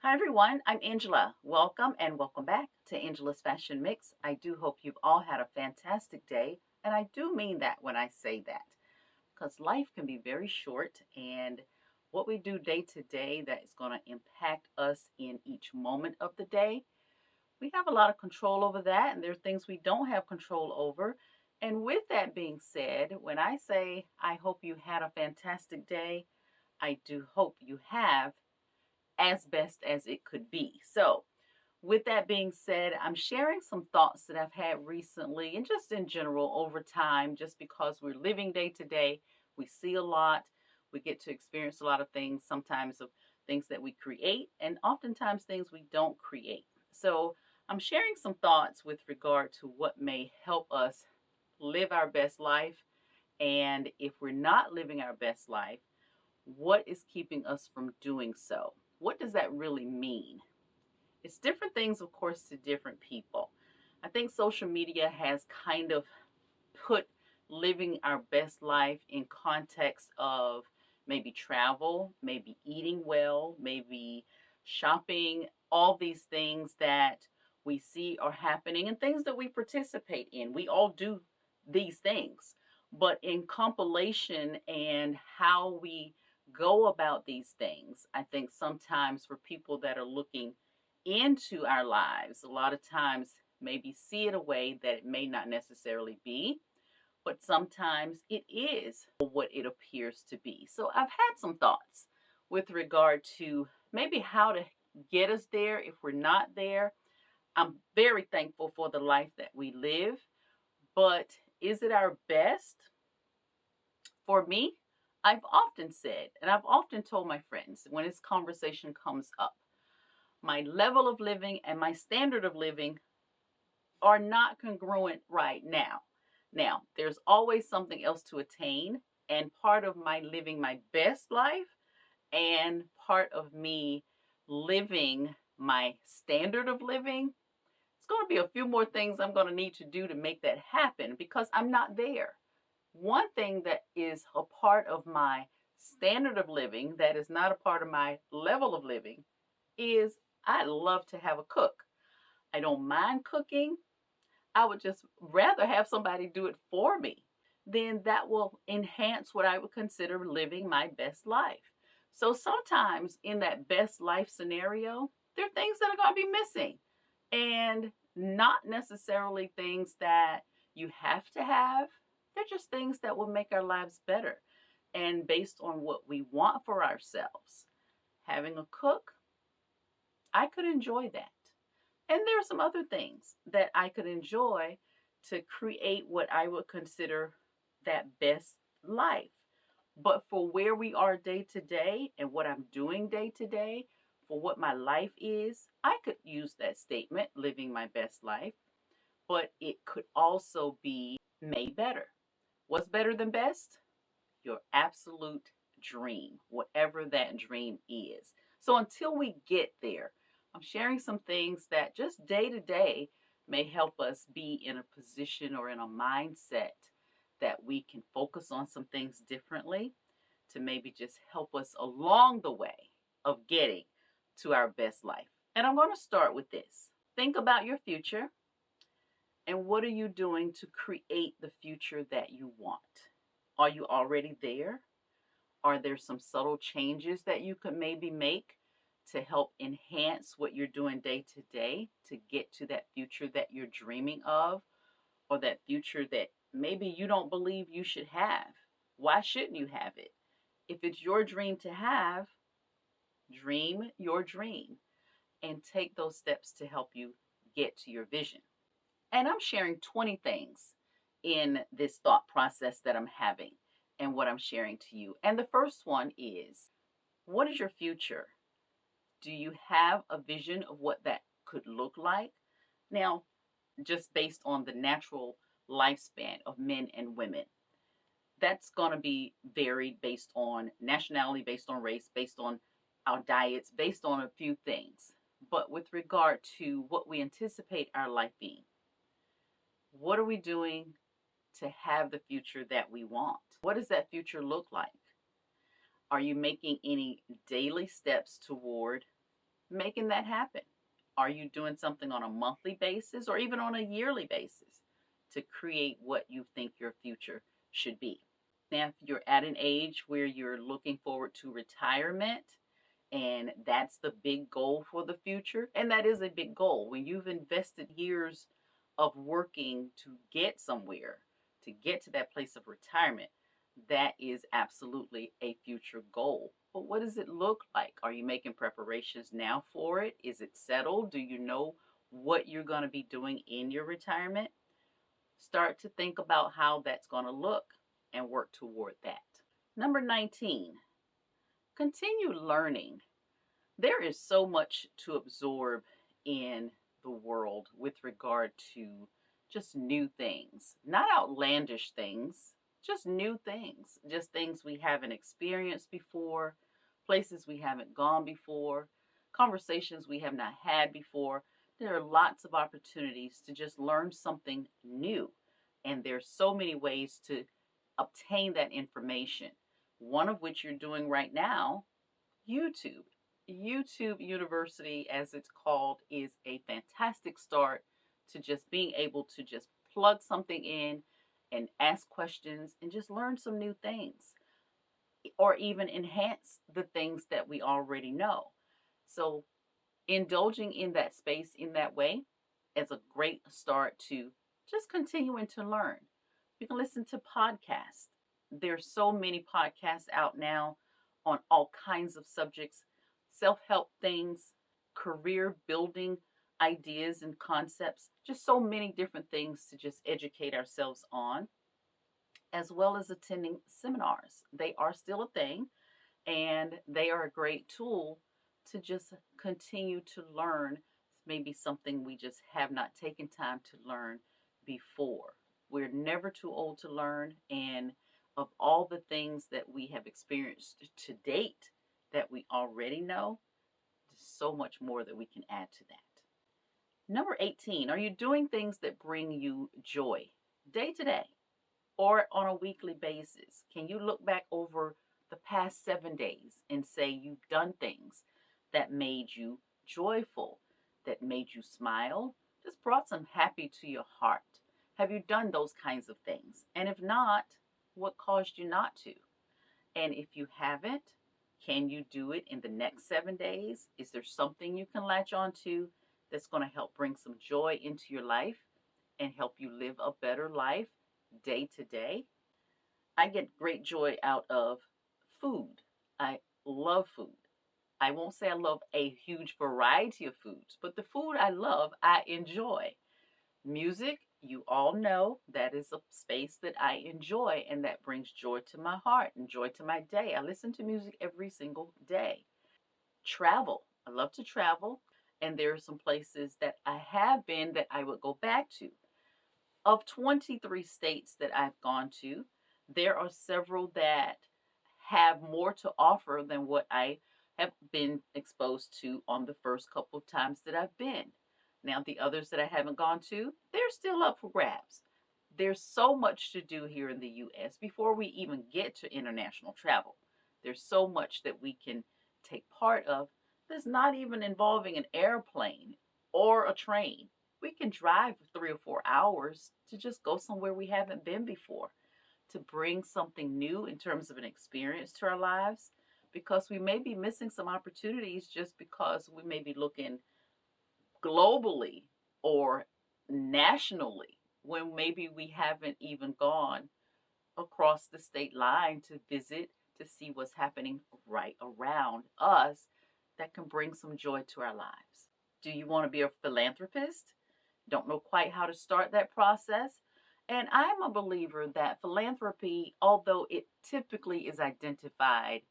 Hi everyone, I'm Angela. Welcome and welcome back to Angela's Fashion Mix. I do hope you've all had a fantastic day, and I do mean that when I say that because life can be very short, and what we do day to day that is going to impact us in each moment of the day, we have a lot of control over that, and there are things we don't have control over. And with that being said, when I say I hope you had a fantastic day, I do hope you have as best as it could be. So, with that being said, I'm sharing some thoughts that I've had recently and just in general over time, just because we're living day to day. We see a lot, we get to experience a lot of things, sometimes of things that we create, and oftentimes things we don't create. So, I'm sharing some thoughts with regard to what may help us live our best life. And if we're not living our best life, what is keeping us from doing so? What does that really mean? It's different things, of course, to different people. I think social media has kind of put living our best life in context of maybe travel, maybe eating well, maybe shopping, all these things that we see are happening and things that we participate in. We all do these things, but in compilation and how we go about these things, I think sometimes for people that are looking into our lives, a lot of times maybe see it a way that it may not necessarily be, but sometimes it is what it appears to be. So I've had some thoughts with regard to maybe how to get us there if we're not there. I'm very thankful for the life that we live, but is it our best? For me, I've often said, and I've often told my friends when this conversation comes up, my level of living and my standard of living are not congruent right now. Now, there's always something else to attain, and part of my living my best life and part of me living my standard of living, it's going to be a few more things I'm going to need to do to make that happen because I'm not there. One thing that is a part of my standard of living that is not a part of my level of living is I love to have a cook. I don't mind cooking. I would just rather have somebody do it for me. Then that will enhance what I would consider living my best life. So sometimes in that best life scenario, there are things that are going to be missing and not necessarily things that you have to have. They're just things that will make our lives better and based on what we want for ourselves. Having a cook, I could enjoy that. And there are some other things that I could enjoy to create what I would consider that best life. But for where we are day to day and what I'm doing day to day, for what my life is, I could use that statement, living my best life, but it could also be made better. What's better than best? Your absolute dream, whatever that dream is. So until we get there, I'm sharing some things that just day to day may help us be in a position or in a mindset that we can focus on some things differently to maybe just help us along the way of getting to our best life. And I'm going to start with this. Think about your future and what are you doing to create the future that you want? Are you already there? Are there some subtle changes that you could maybe make to help enhance what you're doing day to day to get to that future that you're dreaming of or that future that maybe you don't believe you should have? Why shouldn't you have it? If it's your dream to have, dream your dream and take those steps to help you get to your vision. And I'm sharing 20 things in this thought process that I'm having and what I'm sharing to you. And the first one is, what is your future? Do you have a vision of what that could look like? Now, just based on the natural lifespan of men and women, that's going to be varied based on nationality, based on race, based on our diets, based on a few things. But with regard to what we anticipate our life being, what are we doing to have the future that we want? What does that future look like? Are you making any daily steps toward making that happen? Are you doing something on a monthly basis or even on a yearly basis to create what you think your future should be? Now, if you're at an age where you're looking forward to retirement and that's the big goal for the future, and that is a big goal. When you've invested years of working to get somewhere, to get to that place of retirement, that is absolutely a future goal. But what does it look like? Are you making preparations now for it? Is it settled? Do you know what you're going to be doing in your retirement? Start to think about how that's going to look and work toward that. Number 19, continue learning. There is so much to absorb in the world with regard to just new things, not outlandish things, just new things, just things we haven't experienced before, places we haven't gone before, conversations we have not had before. There are lots of opportunities to just learn something new. And there's so many ways to obtain that information. One of which you're doing right now, YouTube. YouTube University, as it's called, is a fantastic start to just being able to just plug something in and ask questions and just learn some new things or even enhance the things that we already know. So, indulging in that space in that way is a great start to just continuing to learn. You can listen to podcasts. There's so many podcasts out now on all kinds of subjects, self-help things, career building ideas and concepts, just so many different things to just educate ourselves on, as well as attending seminars. They are still a thing and they are a great tool to just continue to learn maybe something we just have not taken time to learn before. We're never too old to learn, and of all the things that we have experienced to date that we already know, there's so much more that we can add to that. Number 18, are you doing things that bring you joy day to day or on a weekly basis? Can you look back over the past 7 days and say you've done things that made you joyful, that made you smile, just brought some happy to your heart? Have you done those kinds of things? And if not, what caused you not to? And if you haven't, can you do it in the next 7 days? Is there something you can latch on to that's going to help bring some joy into your life and help you live a better life day to day? I get great joy out of food. I love food. I won't say I love a huge variety of foods, but the food I love, I enjoy. Music, you all know that is a space that I enjoy and that brings joy to my heart and joy to my day. I listen to music every single day. Travel, I love to travel, and there are some places that I have been that I would go back to. Of 23 states that I've gone to, there are several that have more to offer than what I have been exposed to on the first couple of times that I've been. Now, the others that I haven't gone to, they're still up for grabs. There's so much to do here in the US before we even get to international travel. There's so much that we can take part of that's not even involving an airplane or a train. We can drive 3 or 4 hours to just go somewhere we haven't been before, to bring something new in terms of an experience to our lives, because we may be missing some opportunities just because we may be looking globally or nationally when maybe we haven't even gone across the state line to visit to see what's happening right around us that can bring some joy to our lives. Do you want to be a philanthropist? Don't know quite how to start that process? And I'm a believer that philanthropy, although it typically is identified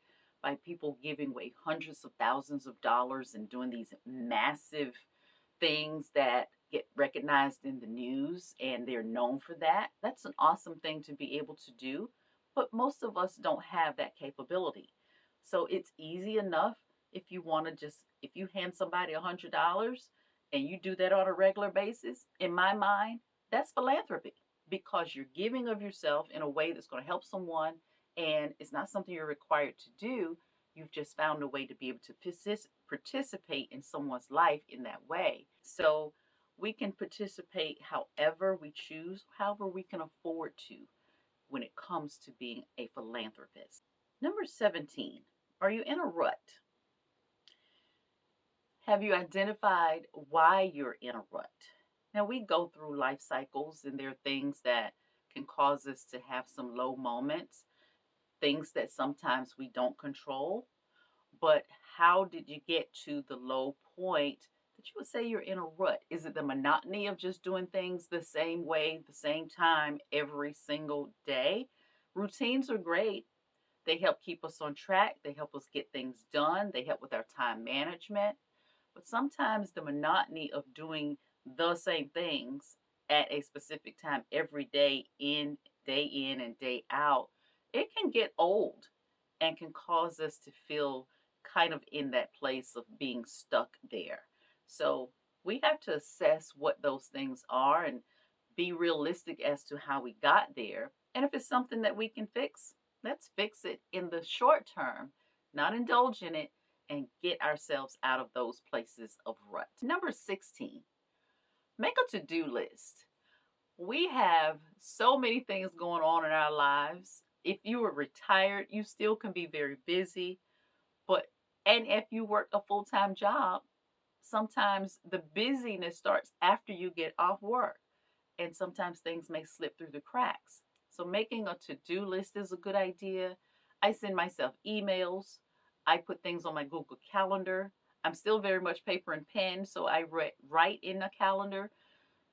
by people giving away hundreds of thousands of dollars and doing these massive things that get recognized in the news and they're known for that. That's an awesome thing to be able to do, but most of us don't have that capability. So it's easy enough if you want to just, if you hand somebody $100 and you do that on a regular basis, in my mind, that's philanthropy because you're giving of yourself in a way that's going to help someone and it's not something you're required to do. You've just found a way to be able to participate in someone's life in that way. So we can participate however we choose, however we can afford to when it comes to being a philanthropist. Number 17, are you in a rut? Have you identified why you're in a rut? Now, we go through life cycles, and there are things that can cause us to have some low moments, things that sometimes we don't control. But how did you get to the low point that you would say you're in a rut? Is it the monotony of just doing things the same way, the same time every single day? Routines are great. They help keep us on track, they help us get things done, they help with our time management. But sometimes the monotony of doing the same things at a specific time every day in and day out, it can get old and can cause us to feel kind of in that place of being stuck there. So we have to assess what those things are and be realistic as to how we got there. And if it's something that we can fix, let's fix it in the short term, not indulge in it, and get ourselves out of those places of rut. Number 16, make a to do list. We have so many things going on in our lives. If you are retired, you still can be very busy, but and if you work a full time job, sometimes the busyness starts after you get off work, and sometimes things may slip through the cracks. So making a to-do list is a good idea. I send myself emails. I put things on my Google Calendar. I'm still very much paper and pen, so I write in a calendar.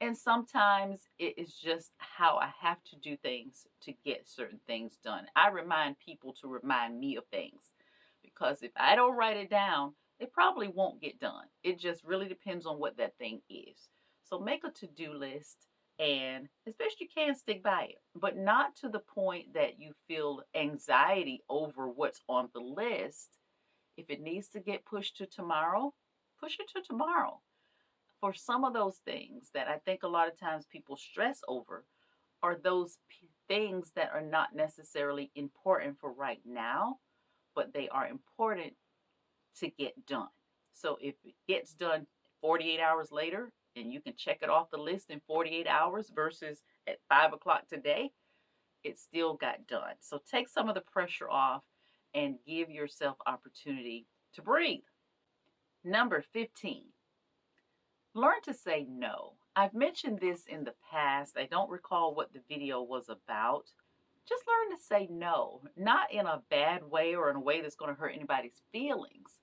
And sometimes it is just how I have to do things to get certain things done. I remind people to remind me of things because if I don't write it down, it probably won't get done. It just really depends on what that thing is. So make a to do list and as best you can stick by it, but not to the point that you feel anxiety over what's on the list. If it needs to get pushed to tomorrow, push it to tomorrow. For some of those things that I think a lot of times people stress over are those things that are not necessarily important for right now, but they are important to get done. So if it gets done 48 hours later and you can check it off the list in 48 hours versus at 5 o'clock today, it still got done. So take some of the pressure off and give yourself opportunity to breathe. Number 15, learn to say no. I've mentioned this in the past. I don't recall what the video was about. Just learn to say no, not in a bad way or in a way that's going to hurt anybody's feelings.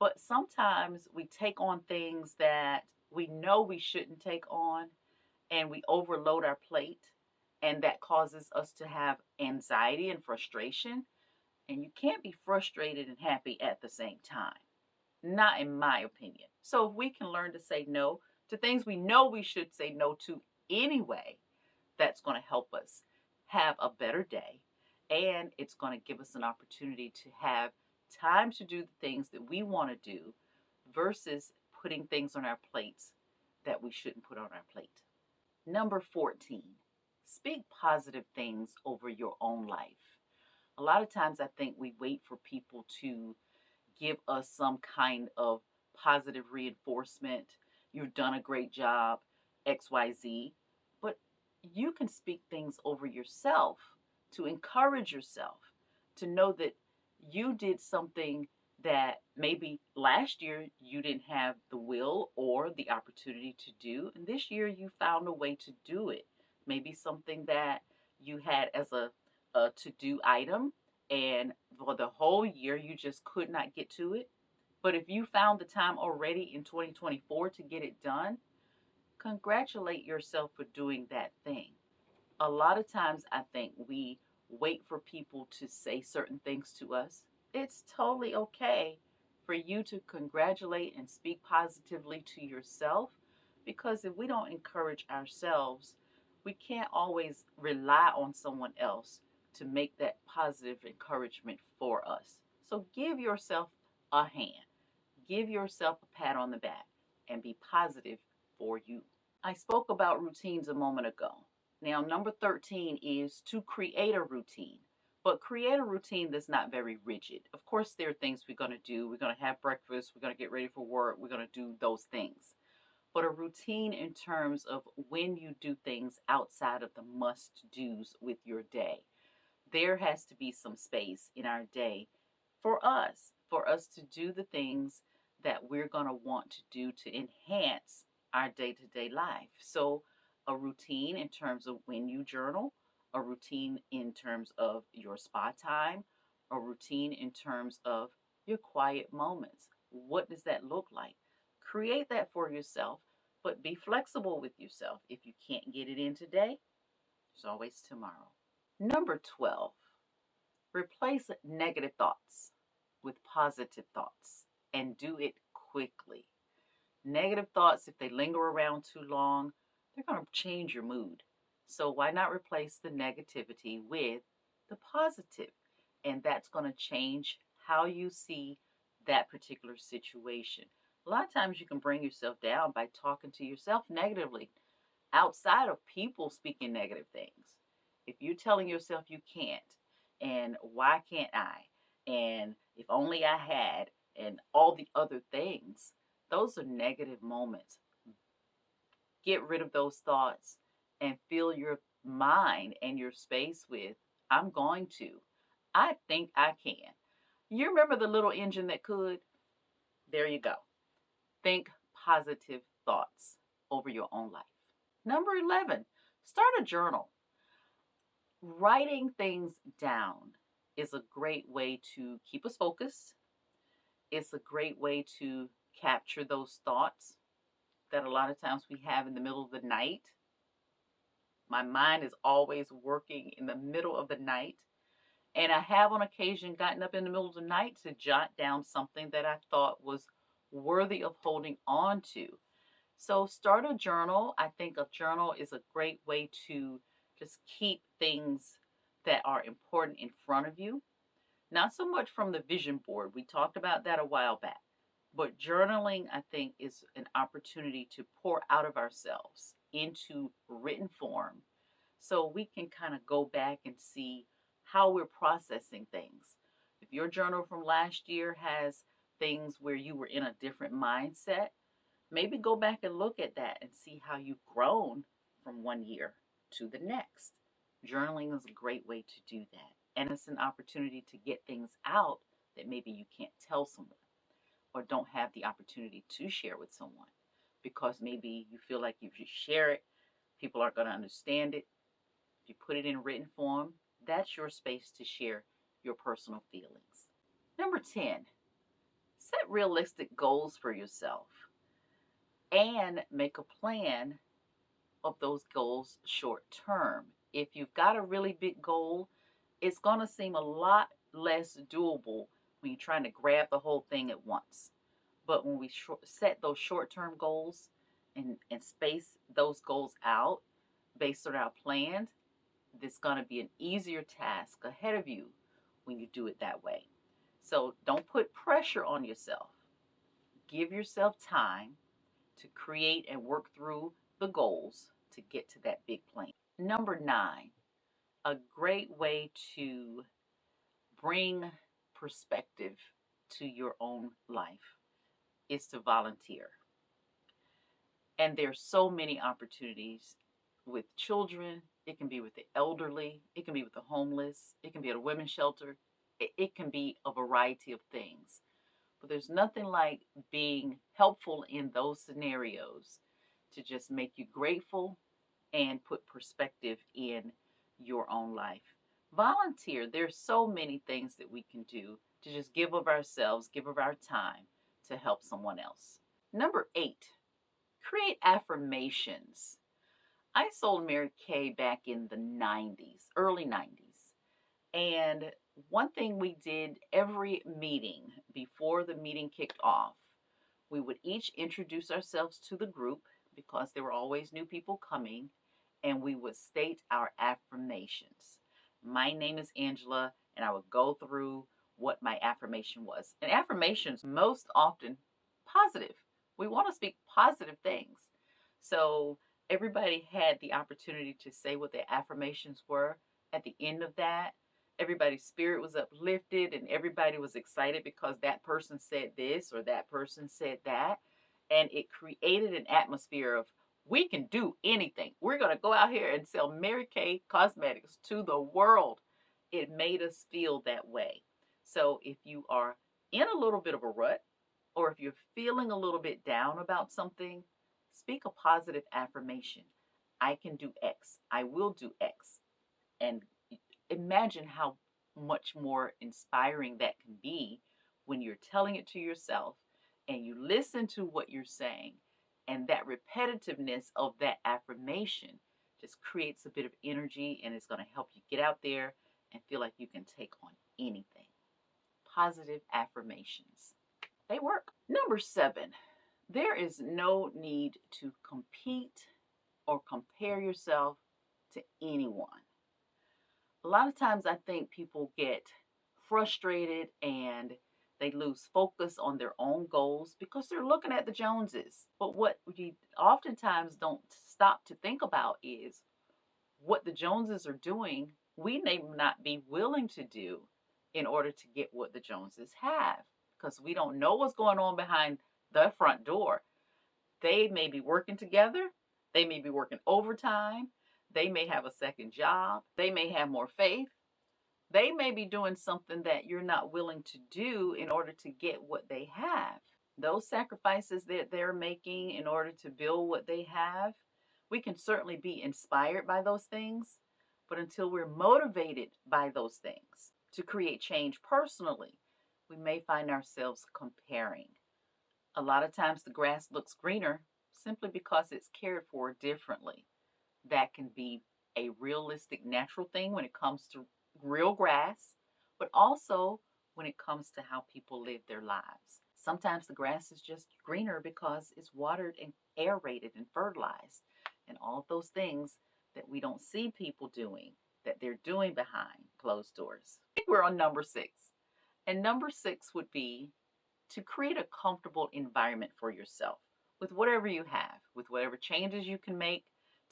But sometimes we take on things that we know we shouldn't take on and we overload our plate, and that causes us to have anxiety and frustration. And you can't be frustrated and happy at the same time. Not in my opinion. So if we can learn to say no to things we know we should say no to anyway, that's going to help us have a better day. And it's going to give us an opportunity to have time to do the things that we want to do versus putting things on our plates that we shouldn't put on our plate. Number 14, speak positive things over your own life. A lot of times I think we wait for people to give us some kind of positive reinforcement. You've done a great job, XYZ. But you can speak things over yourself to encourage yourself, to know that you did something that maybe last year you didn't have the will or the opportunity to do. And this year you found a way to do it. Maybe something that you had as a to do item, and for the whole year you just could not get to it. But if you found the time already in 2024 to get it done, congratulate yourself for doing that thing. A lot of times I think we wait for people to say certain things to us. It's totally okay for you to congratulate and speak positively to yourself, because if we don't encourage ourselves, we can't always rely on someone else to make that positive encouragement for us. So give yourself a hand, give yourself a pat on the back, and be positive for you. I spoke about routines a moment ago. Now, number 13 is to create a routine. But create a routine that's not very rigid. Of course, there are things we're going to do. We're going to have breakfast. We're going to get ready for work. We're going to do those things. But a routine in terms of when you do things outside of the must do's with your day. There has to be some space in our day for us to do the things that we're going to want to do to enhance our day to day life. So, a routine in terms of when you journal, a routine in terms of your spa time, a routine in terms of your quiet moments. What does that look like? Create that for yourself, but be flexible with yourself. If you can't get it in today, there's always tomorrow. Number 12, replace negative thoughts with positive thoughts and do it quickly. Negative thoughts, if they linger around too long, they're going to change your mood. So why not replace the negativity with the positive? And that's going to change how you see that particular situation. A lot of times you can bring yourself down by talking to yourself negatively outside of people speaking negative things. If you're telling yourself you can't, and why can't I, and if only I had, and all the other things, those are negative moments. Get rid of those thoughts and fill your mind and your space with, I'm going to. I think I can. You remember the little engine that could? There you go. Think positive thoughts over your own life. Number 11, start a journal. Writing things down is a great way to keep us focused. It's a great way to capture those thoughts that a lot of times we have in the middle of the night. My mind is always working in the middle of the night. And I have on occasion gotten up in the middle of the night to jot down something that I thought was worthy of holding on to. So start a journal. I think a journal is a great way to just keep things that are important in front of you. Not so much from the vision board. We talked about that a while back. But journaling, I think, is an opportunity to pour out of ourselves into written form so we can kind of go back and see how we're processing things. If your journal from last year has things where you were in a different mindset, maybe go back and look at that and see how you've grown from one year to the next. Journaling is a great way to do that. And it's an opportunity to get things out that maybe you can't tell someone or don't have the opportunity to share with someone because maybe you feel like if you share it, people aren't going to understand it. If you put it in written form, that's your space to share your personal feelings. Number 10, set realistic goals for yourself and make a plan of those goals short term. If you've got a really big goal, it's going to seem a lot less doable when you're trying to grab the whole thing at once. But when we set those short term goals and space those goals out based on our plans, it's going to be an easier task ahead of you when you do it that way. So don't put pressure on yourself. Give yourself time to create and work through the goals to get to that big plan. Number 9, a great way to bring perspective to your own life is to volunteer. And there's so many opportunities with children. It can be with the elderly. It can be with the homeless. It can be at a women's shelter. It can be a variety of things. But there's nothing like being helpful in those scenarios to just make you grateful and put perspective in your own life. Volunteer. There's so many things that we can do to just give of ourselves, give of our time to help someone else. Number 8, create affirmations. I sold Mary Kay back in the 90s, early 90s. And one thing we did every meeting before the meeting kicked off, we would each introduce ourselves to the group because there were always new people coming, and we would state our affirmations. My name is Angela, and I would go through what my affirmation was. And affirmations, most often positive. We want to speak positive things. So everybody had the opportunity to say what their affirmations were. At the end of that, everybody's spirit was uplifted and everybody was excited because that person said this or that person said that. And it created an atmosphere of, we can do anything. We're going to go out here and sell Mary Kay cosmetics to the world. It made us feel that way. So if you are in a little bit of a rut, or if you're feeling a little bit down about something, speak a positive affirmation. I can do X. I will do X. And imagine how much more inspiring that can be when you're telling it to yourself and you listen to what you're saying. And that repetitiveness of that affirmation just creates a bit of energy and it's going to help you get out there and feel like you can take on anything. Positive affirmations. They work. Number 7, there is no need to compete or compare yourself to anyone. A lot of times I think people get frustrated and they lose focus on their own goals because they're looking at the Joneses. But what you oftentimes don't stop to think about is what the Joneses are doing, we may not be willing to do in order to get what the Joneses have because we don't know what's going on behind the front door. They may be working together, they may be working overtime, they may have a second job, they may have more faith, they may be doing something that you're not willing to do in order to get what they have. Those sacrifices that they're making in order to build what they have, we can certainly be inspired by those things, but until we're motivated by those things to create change personally, we may find ourselves comparing. A lot of times the grass looks greener simply because it's cared for differently. That can be a realistic, natural thing when it comes to real grass, but also when it comes to how people live their lives. Sometimes the grass is just greener because it's watered and aerated and fertilized, and all of those things that we don't see people doing, that they're doing behind closed doors. I think we're on number 6. And number 6 would be to create a comfortable environment for yourself with whatever you have, with whatever changes you can make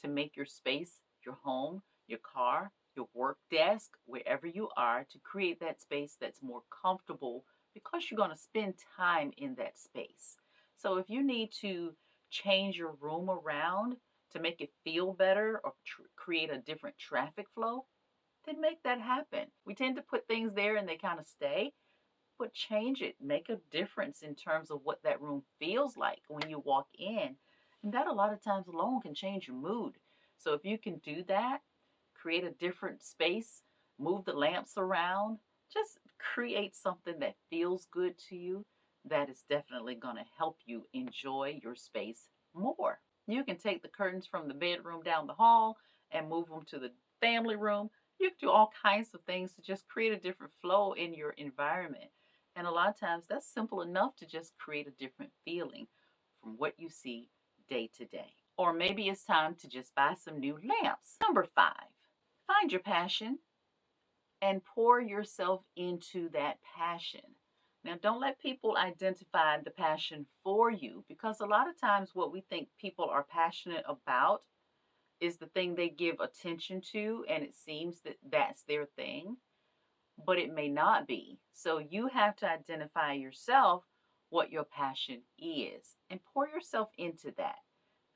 to make your space, your home, your car, your work desk, wherever you are, to create that space that's more comfortable because you're going to spend time in that space. So if you need to change your room around to make it feel better or create a different traffic flow, then make that happen. We tend to put things there and they kind of stay, but change it. Make a difference in terms of what that room feels like when you walk in. And that a lot of times alone can change your mood. So if you can do that, create a different space, move the lamps around, just create something that feels good to you, that is definitely going to help you enjoy your space more. You can take the curtains from the bedroom down the hall and move them to the family room. You can do all kinds of things to just create a different flow in your environment. And a lot of times that's simple enough to just create a different feeling from what you see day to day. Or maybe it's time to just buy some new lamps. Number 5, find your passion and pour yourself into that passion. Now, don't let people identify the passion for you because a lot of times what we think people are passionate about is the thing they give attention to, and it seems that that's their thing, but it may not be. So you have to identify yourself what your passion is and pour yourself into that,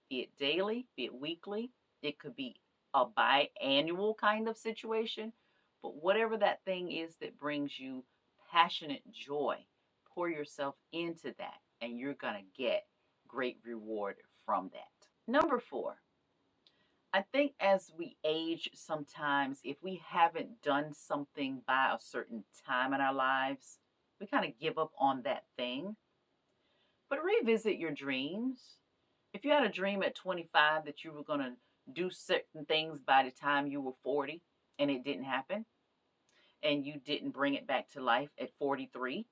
be it daily, be it weekly. It could be a biannual kind of situation, but whatever that thing is that brings you passionate joy, pour yourself into that, and you're going to get great reward from that. Number 4, I think as we age, sometimes if we haven't done something by a certain time in our lives, we kind of give up on that thing. But revisit your dreams. If you had a dream at 25 that you were going to do certain things by the time you were 40 and it didn't happen, and you didn't bring it back to life at 43,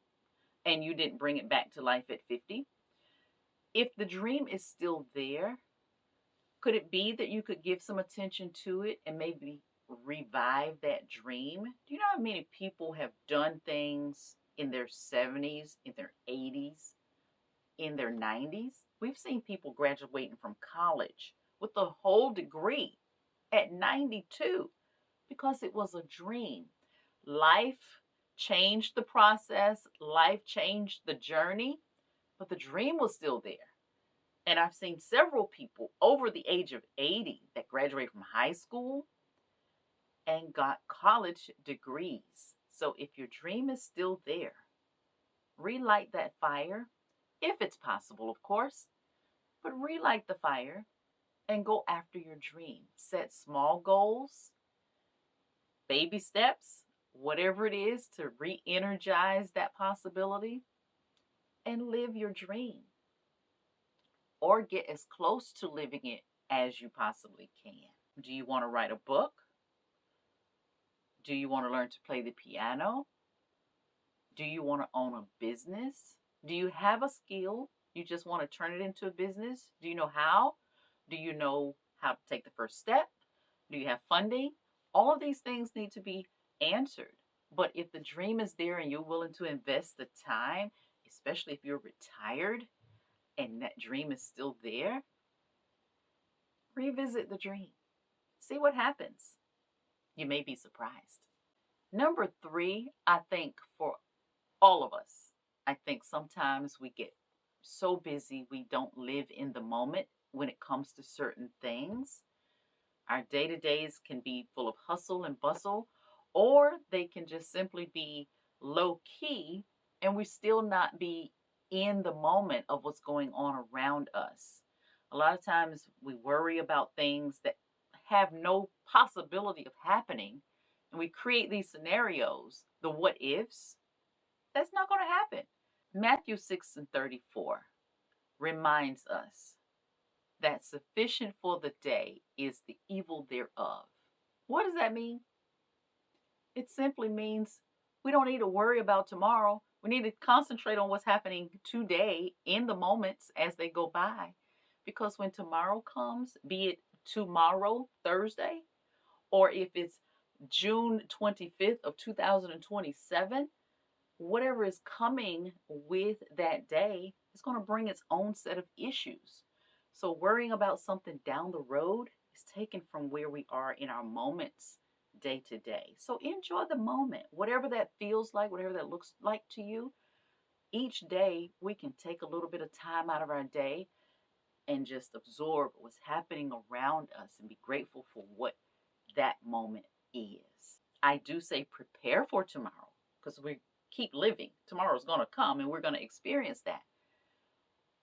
and you didn't bring it back to life at 50, if the dream is still there, could it be that you could give some attention to it and maybe revive that dream? Do you know how many people have done things in their 70s, in their 80s, in their 90s? We've seen people graduating from college with a whole degree at 92 because it was a dream. Life changed the process, life changed the journey, but the dream was still there. And I've seen several people over the age of 80 that graduated from high school and got college degrees. So if your dream is still there, relight that fire, if it's possible, of course, but relight the fire and go after your dream. Set small goals, baby steps, whatever it is to re energize that possibility and live your dream, or get as close to living it as you possibly can. Do you want to write a book? Do you want to learn to play the piano? Do you want to own a business? Do you have a skill? You just want to turn it into a business? Do you know how? Do you know how to take the first step? Do you have funding? All of these things need to be answered. But if the dream is there and you're willing to invest the time, especially if you're retired and that dream is still there, revisit the dream. See what happens. You may be surprised. Number 3, I think for all of us, I think sometimes we get so busy we don't live in the moment when it comes to certain things. Our day to days can be full of hustle and bustle, or they can just simply be low key and we still not be in the moment of what's going on around us. A lot of times we worry about things that have no possibility of happening, and we create these scenarios, the what ifs. That's not going to happen. Matthew 6:34 reminds us that sufficient for the day is the evil thereof. What does that mean? It simply means we don't need to worry about tomorrow. We need to concentrate on what's happening today in the moments as they go by. Because when tomorrow comes, be it tomorrow, Thursday, or if it's June 25th of 2027, whatever is coming with that day is going to bring its own set of issues. So worrying about something down the road is taken from where we are in our moments day to day. So enjoy the moment, whatever that feels like, whatever that looks like to you. Each day we can take a little bit of time out of our day and just absorb what's happening around us and be grateful for what that moment is. I do say prepare for tomorrow because we keep living. Tomorrow's going to come and we're going to experience that.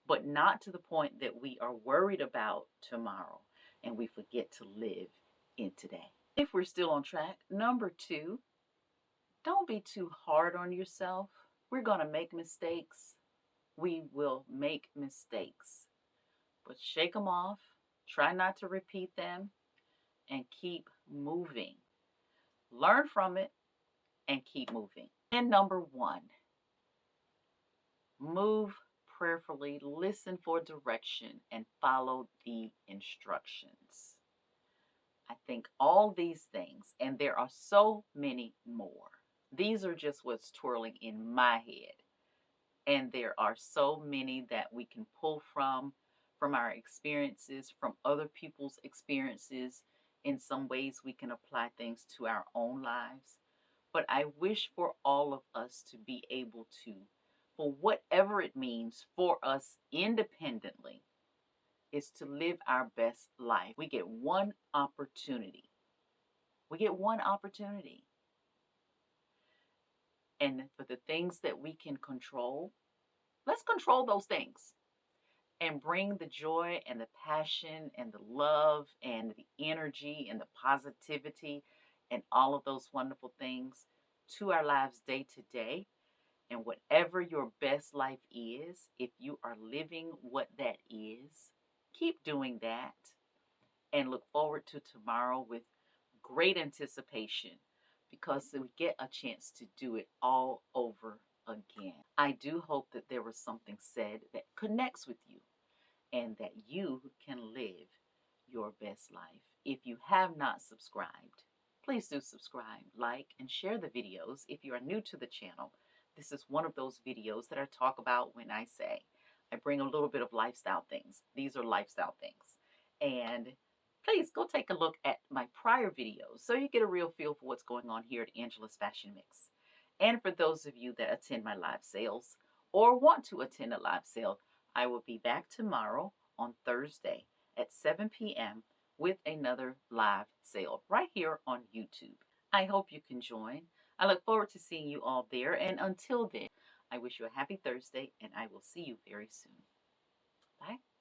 But not to the point that we are worried about tomorrow and we forget to live in today. If we're still on track, number 2, don't be too hard on yourself. We're going to make mistakes. We will make mistakes. But shake them off. Try not to repeat them and keep moving. Learn from it and keep moving. And number 1, move prayerfully, listen for direction, and follow the instructions. I think all these things, and there are so many more. These are just what's twirling in my head. And there are so many that we can pull from our experiences, from other people's experiences. In some ways, we can apply things to our own lives. But I wish for all of us to be able to, for whatever it means for us independently, is to live our best life. We get one opportunity. We get one opportunity. And for the things that we can control, let's control those things and bring the joy and the passion and the love and the energy and the positivity and all of those wonderful things to our lives day to day. And whatever your best life is, if you are living what that is, keep doing that and look forward to tomorrow with great anticipation because we get a chance to do it all over again. I do hope that there was something said that connects with you and that you can live your best life. If you have not subscribed, please do subscribe, like, and share the videos. If you are new to the channel, this is one of those videos that I talk about when I say I bring a little bit of lifestyle things. These are lifestyle things. And please go take a look at my prior videos so you get a real feel for what's going on here at Angela's Fashion Mix. And for those of you that attend my live sales or want to attend a live sale, I will be back tomorrow on Thursday at 7 p.m. with another live sale right here on YouTube. I hope you can join. I look forward to seeing you all there. And until then, I wish you a happy Thursday and I will see you very soon. Bye.